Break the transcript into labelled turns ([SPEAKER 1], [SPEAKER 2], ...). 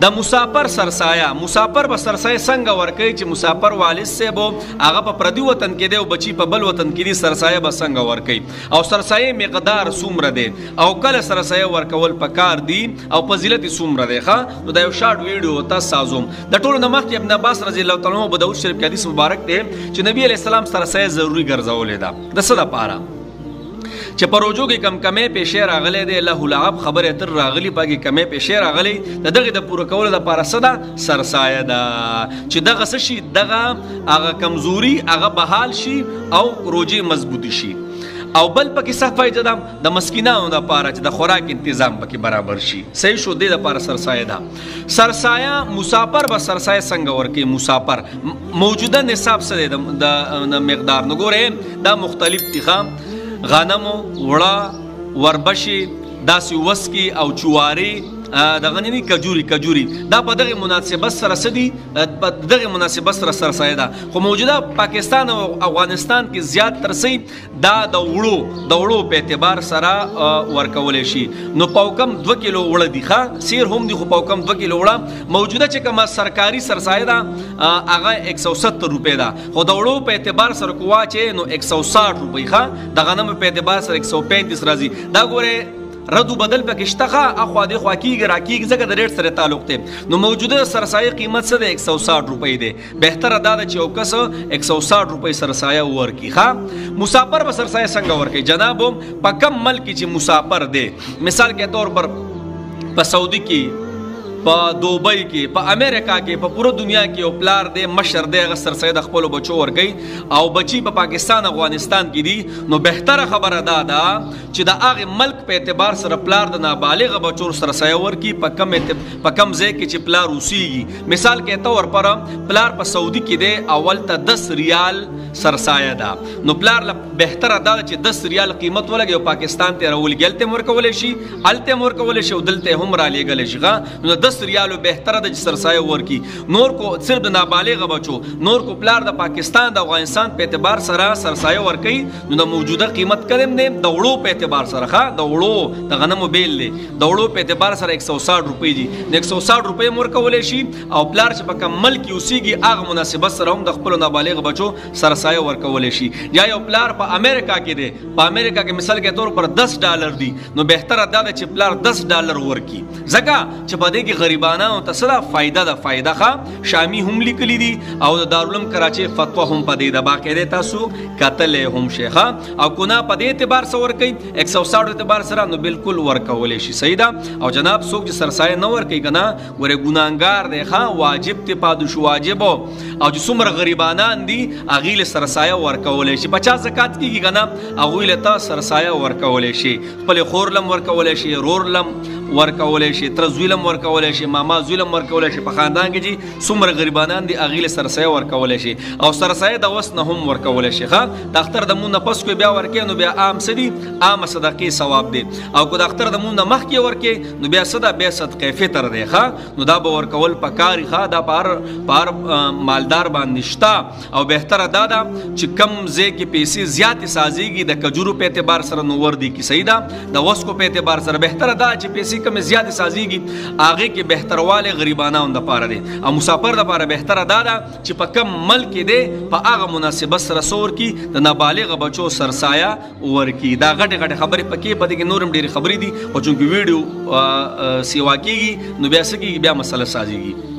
[SPEAKER 1] د مسافر سرسایه مسافر به سرسایه څنګه ورکوي چې مسافر والد صاحب هغه په پردي وطن کې دی او بچي په بل وطن کې دی سرسایه به څنګه ورکوي او سرسایه مقدار څومره دی او کله سرسایه ورکول پکار دی او فضیلت څومره دی ښه نو دا یو شارټ ویډیو تاسو سازوم د ټولو نه مخکې ابن عباس رضی الله تعالی عنہ داود شریف کې حدیث مبارک دی چې نبی علیه السلام سرسایه ضروري ګرځولې ده د څه دپاره چې په روجو کې کم کمې پیشې راغلی دی له لعب خبرې اتر راغلي پکې کمې پیشې راغلی د دغې د پوره کولو دپاره څه ده سرسایه ده چې دغه څه شي دغه هغه کمزوري هغه بحال شي او روجې مضبوطي شي او بل پکې څه فایده ده د مسکینانو دپاره چې د خوراک تنظام پکې برابر شي صحیح شو دې دپاره سرسایه ده سرسایه مسافر به سرسایه څنګه ورکوي مسافر موجوده نصاب څه دی د مقدار نو ګورئ دا مختلف دي ښه غنمو وړه وربشي داسې وسکي او چواري دغه نه کجوري دا په دغه مناسبت سره سدي په دغه مناسبت سره سرسایه ده خو موجوده پاکستان او افغانستان کې زیات ترسي دا د وړو په اعتبار سره ورکول شي نو پاوکم 2 کیلو وړه دي ښه سیر هم دي خو پاوکم 2 کیلو وړه موجوده چې کومه سرکاري سرسایه ده هغه 170 روپے ده خو د وړو په اعتبار سره کوه چې نو 160 روپے ښه د غنم په اعتبار سره 135 راځي دا ګوره ردو بدل پکې شته ښه اخوا دېخوا کېږي راکېږي ځکه د ریټ سره تعلق دی نو موجوده سرسایه قیمت څه دی 160 روپۍ دی بهتره دا ده چې یو کس 160 روپۍ سرسایه ورکړي ښه مسافر به سرسایه څنګه ورکوي جنابو په کم ملک کې چې مسافر دی مثال کے طور پر په سعودي کې په دوبۍ کې په امریکا کې په پوره دنیا کې یو پلار دی مشر دی هغه سرسایه د خپلو بچو ورکوي او بچي په پاکستان افغانستان کې دي نو بهتره خبره دا ده چې د هغې ملک په اعتبار سره پلار د نابالغه بچو سرسایه ورکړي په کم ځای کې چې پلار اوسیږي مثال کے طور پر پلار په سعودي کې دی اول ته 10 ریال سرسایه ده نو پلار بهتره دا ده چې 10 ریال قیمت ولګي او پاکستان ته راولګي هلته هم ورکولی شي هلته هم ورکولی شي او دلته هم رالیږلی شي نو 10 ریالو بهتره ده چې سرسایه ورکړي نور کو صرف د نابالغه بچو نور کو پلار د پاکستان د افغانستان په اعتبار سره سرسایه ورکوي نو د موجوده قیمت کلم دی د وړو په اعتبار سره ښه د وړو د غنمو بیل دی د وړو په اعتبار سره 160 روپۍ دي د 160 روپۍ هم ورکولی شي او پلار چې په کوم ملک کې اوسیږي هغه مناسبت سره هم د خپلو نابالغه بچو سرسایه ورکولی شي یا یو پلار په امریکا کې دی په امریکا کې مثال کے طور پر $10 دي نو بهتره دا ده چې پلار $10 ورکړي ځکه چې په دې کې غریبانو ته څه ده فایده ښه شامي هم لیکلي دي او د دارالعلوم کراچۍ فتوا هم په دې ده باقاعده تاسو کتلی هم شئ ښه او کنه په دې اعتبار سره ورکوي 160 اعتبار سره نو بالکل ورکولی شي صحیح ده او جناب څوک چې سرسایه نه ورکوي که نه ګورې ګناهګار دی ښه واجب دی پادو شو واجب او چې څومره غریبانان دي هغوی له سرسایه ورکولی شي 50 زکات کېږي که نه هغوی له ته سرسایه ورکولی شي خپلې خور لم ورکولی شي رور لم ورکولی شي تره زوی لم ورکولی شي ماما زوی لم ورکولی شي په خاندان کې چې څومره غریبانان دي هغوی له سرسایه ورکولی شي او سرسایه د وس نه هم ورکولی شي ښه د اختر د مون نه پس کوی بیا ورکوي نو بیا عام څه دي عامه صدقې ثواب دی او که د اختر د مون نه مخکې ورکوي نو بیا څه ده بیا صدقې فطر دی ښه نو دا به ورکول پکار ښه دا په هر مالدار باندې شته او بهتره دا ده چې کم ځای کې پیسې زیاتې سازیږي د کجورو په اعتبار سره نو ور دي کې صحیح ده د وسکو په اعتبار سره بهتره دا چې پیسې کم زیاتې سازیږي هغې کې بهتروالی غریبانانو دپاره دی او مسافر دپاره بهتره دا ده چې په کم ملک کې دی په هغه مناسبت سره څه ورکړي د نابالغه بچو سرسایه ورکړي دا غټې خبرې پکې په دې کې نور هم ډېرې خبرې دي خو چونکې ویډیو سیوا کېږي نو بیا څه کېږي بیا مسله سازیږي